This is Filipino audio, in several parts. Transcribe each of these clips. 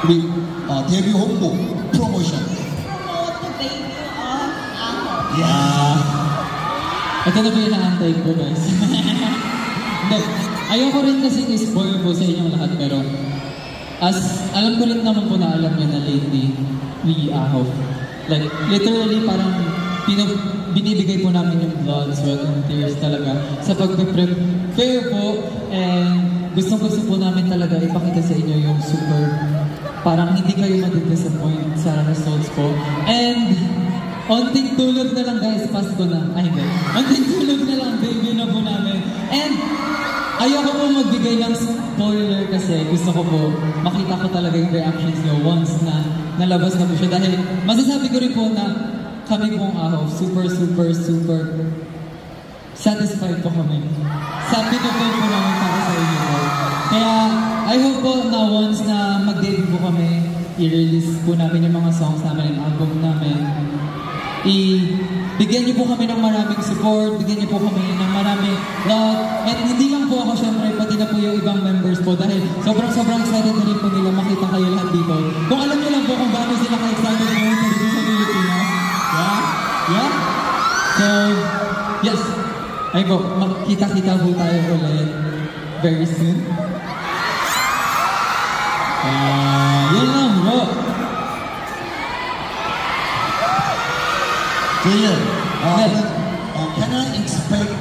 우리 데뷔 홍보 프로모션. Promote the debut of Aho. Ito na po yung naantay ko, guys. Hindi, ayoko rin kasi i-spoil po sa inyong lahat, pero alam ko rin naman po na alam nyo na lately, we Aho. Like, literally parang binibigay po namin yung blood, sweat, and tears talaga sa pag-prepare po, and gusto po namin talaga ipakita sa inyo yung super, parang hindi kayo madidisappoint sa results po. And onting tulog na lang, guys, Pasko na. Ay, hindi. Onting tulog na lang, debut na po namin. And ayoko po magbigay ng spoiler kasi gusto ko po makita ko talaga yung reactions nyo once na nalabas na po siya. Dahil masasabi ko rin po na kami pong Aho, super satisfied po kami. Sabi ko po namin para sa inyo po. Kaya I hope po na once na mag-debut po kami, i-release po namin yung mga songs namin, yung album namin. Bigyan niyo po kami ng maraming support, bigyan niyo po kami ng maraming love. At hindi lang po ako, syempre, pati na po yung ibang members po. Dahil sobrang excited na rin po nila makita kayo lahat dito. Kung alam niyo lang po kung gaano sila ka-excited ngayon dito sa Pilipinas. Yeah? So, yes. Ay po, makita-kita po tayo ulit very soon. Yun lang po. Can I expect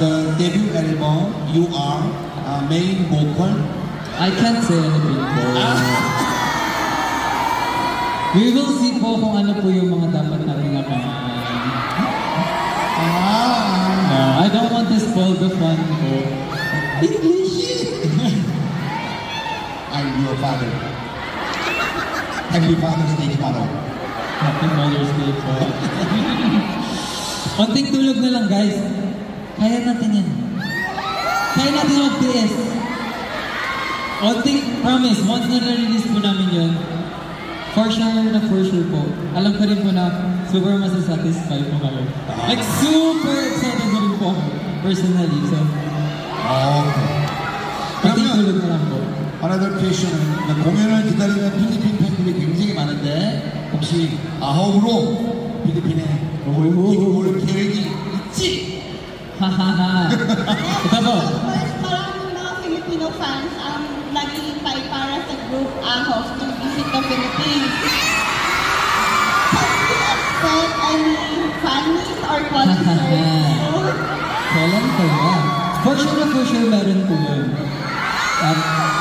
the debut album you are main vocal? I can't say anything po. We will see po kung ano po yung mga dapat natin abangan. I don't want to spoil the fun po. I'm your father. Happy Father's Day, Paro. Happy Mother's Day po. Konting tulog na lang, guys. Kaya natin yan. Kaya natin mag-TS. Konting promise, once na na-release po namin yun, for sure po. Alam ko rin po na super masasatisfy po kayo. Like, super excited na rin po ako, personally. So, konting tulog na lang po. Another question. 공연을 기다리는 필리핀 팬들이 굉장히 많은데 혹시 아홉으로 필리핀에 올 계획이 있지? Hahaha. Ito po. First, maraming mga Filipino fans ang naghihintay para sa group Aho to visit the Philippines. Can we expect any fan meet or concert soon? Kailan kaya? For sure, meron po yun.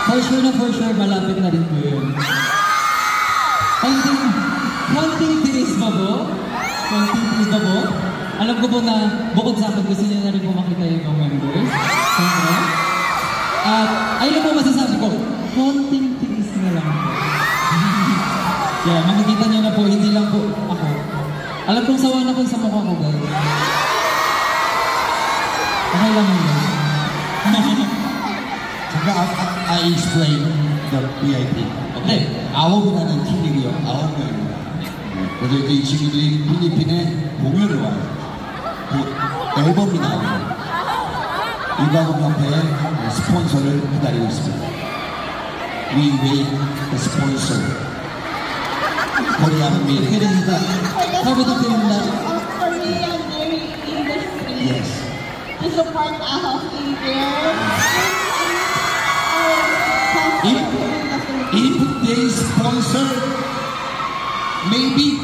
For sure, malapit na rin po yun. Konting tiis ba po? Alam ko po na bukod sa akin, gusto niyo na rin po makita yung mga members. Siyempre. At ayun po masasabi ko, konting tiis na lang po. Yeah, makikita niyo na po, hindi lang po ako. Alam kong sawa na po sa mukha ko, guys. Okay lang yun. I explain the VIP. Okay. 아홉이라는 팀이고요. 9명입니다. 그래서 이 친구들이 필리핀에 공연을 와요. 그 앨범이 나와요. 일가공협회의 스폰서를 기다리고 있습니다. We wait the sponsor. Korean media. Kabututin Korean dairy industry. Yes. To support Aho in their If they sponsor, maybe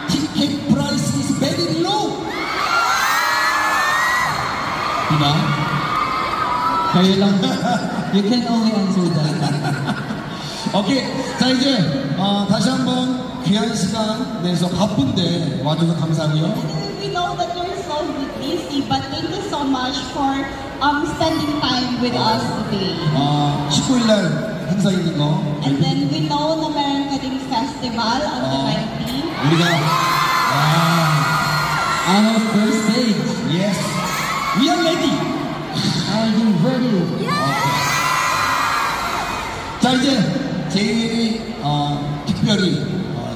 ticket price is very low. Diba? Kayo lang. You can only answer that. 오케이. 자, 이제, 다시 한번 귀한 시간 내서 바쁜데 와줘서 감사하고요. We know that you're so busy, but thank you so much for spending time with us today. 19일날 행사 있는 거. And then we know na meron ka ding festival on the 19th. 우리가, Our first stage. yes, we are ready. Are you ready? 자, 이제 제이이 특별히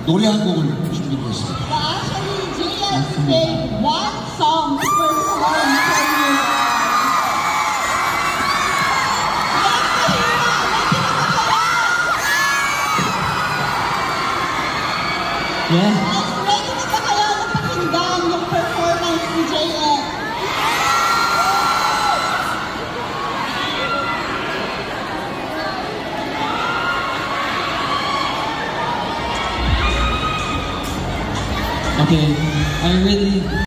노래 한 곡을 준비했습니다. So actually, Julian played one song to perform for you. Yeah. Ready na ba kayo na pakinggan yung performance ni JF? Okay. I really